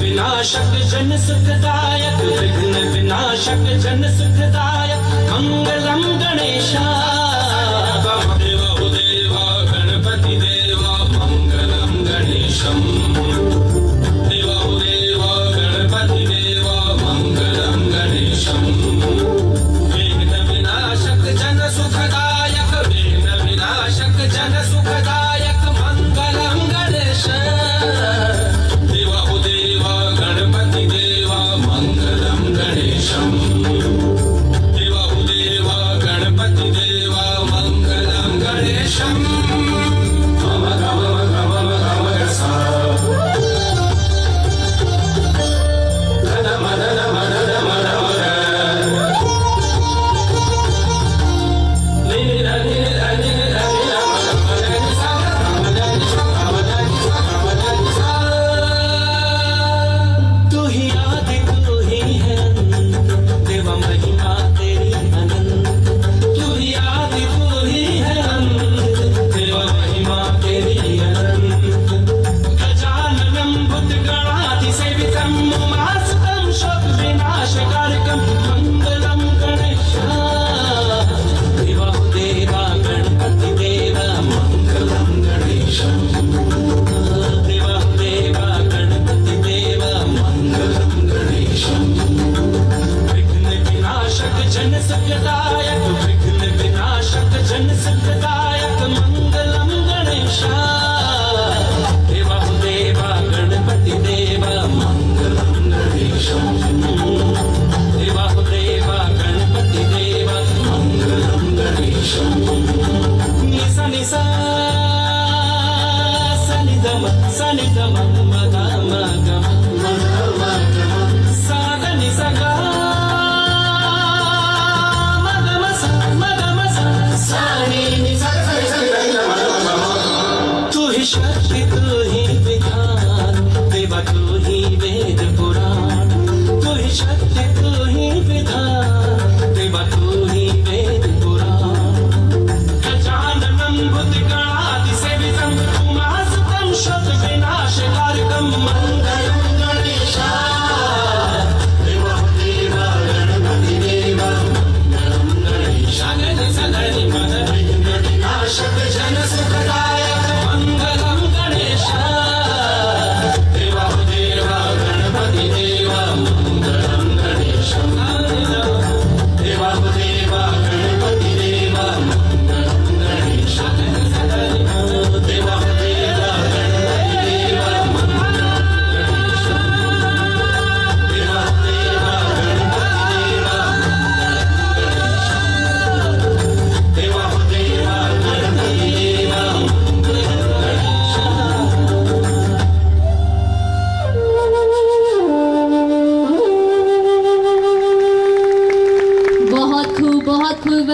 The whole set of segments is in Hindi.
विनाशक जन सुखदायक, विघ्न विनाशक जन सुखदायक, मंगलम गणेशाय। देवो देवा गणपति देवा मंगलम गणेशम। देवो देवा गणपति देवा मंगलम गणेशम। विघ्न विनाशक जन सुखदायक, विघ्न विनाशक जन सुखदायक, मंगलम गणेशाय। शक्ति तू ही विधान, देवा तू ही वेद पुराण। तू ही शक्ति तू ही विधान, देवा तू ही वेद पुराण। गजाननं भूतगणादि सेवितं, उमासुतं शत विनाशकारकं, मंगलं गणेशाय। देवा देवा गणपति देवा मंगलं गणेशाय। सगनि मन विघ्न विनाशक जन सुखदायक, बहुत खूब।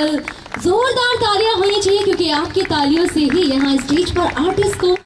जोरदार तालियां होनी चाहिए क्योंकि आपकी तालियों से ही यहाँ स्टेज पर आर्टिस्ट को